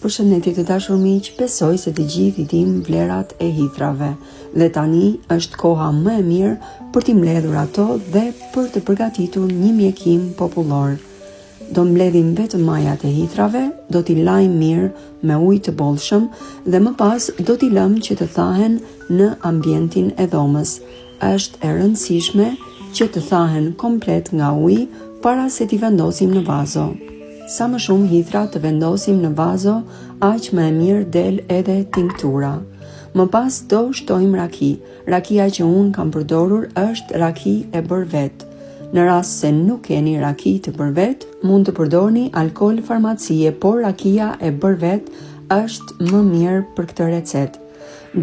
Përshëndetje të dashur miq, besoj se të gjithë i dim vlerat e hithrave dhe tani është koha më e mirë për t'i mbledhur ato dhe për të përgatitur një mjekim popullor. Do mbledhim vetëm majat e hithrave, do t'i lajm mirë me ujë të bollshëm dhe më pas do t'i lëm që të thahen në ambientin e dhomës. Është e rëndësishme që të thahen komplet nga uji para se t'i vendosim në vazo. Sa më shumë hithra të vendosim në vazo, aq më e mirë del edhe tinktura. Më pas do shtojmë raki. Rakia që unë kam përdorur është raki e bërë vetë. Në rast se nuk keni raki të bërë vetë, mund të përdorni alkool farmacie, por rakia e bërë vetë është më mirë për këtë recetë.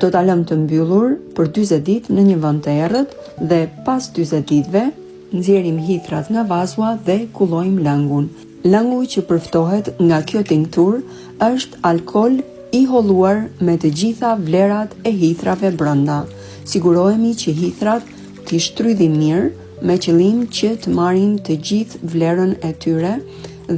Do ta lëm të mbyllur për 40 ditë në një vend të errët dhe pas 40 ditëve nxjerrim hithrat nga vazua dhe kullojmë lëngun. Lëngu që përftohet nga kjo tinktur është alkool i holluar me të gjitha vlerat e hithrave brenda. Sigurohemi që hithrat t'i shtrydhim mirë me qëllim që të marrin të gjithë vlerën e tyre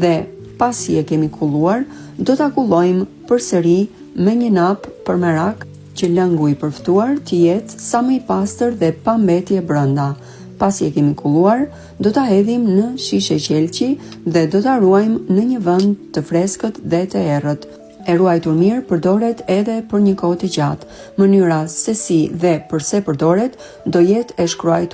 dhe pasi e kemi kulluar, do ta kullojmë përsëri me një nap për merak që lëngu i përftuar të jetë sa më i pastër dhe pa mbetje brenda. Pasi e kemi kulluar, do ta hedhim në shishe qelçi dhe do ta ruajmë në një vend të freskët dhe të errët. E ruajtur mirë përdoret edhe për një kohë të gjatë. Mënyra se si dhe përse përdoret do jetë e shkruar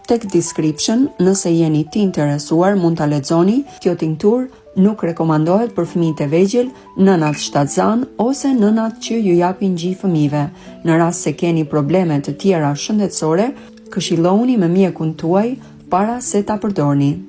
tek description, nëse jeni të interesuar mund ta lexoni. Kjo tinktur nuk rekomandohet për fëmijët e vegjël, nënat shtatzan ose nënat që ju japin gjy fëmijëve. Në rast se keni probleme të tjera shëndetësore, këshilloni me mjekun tuaj para se ta përdorni.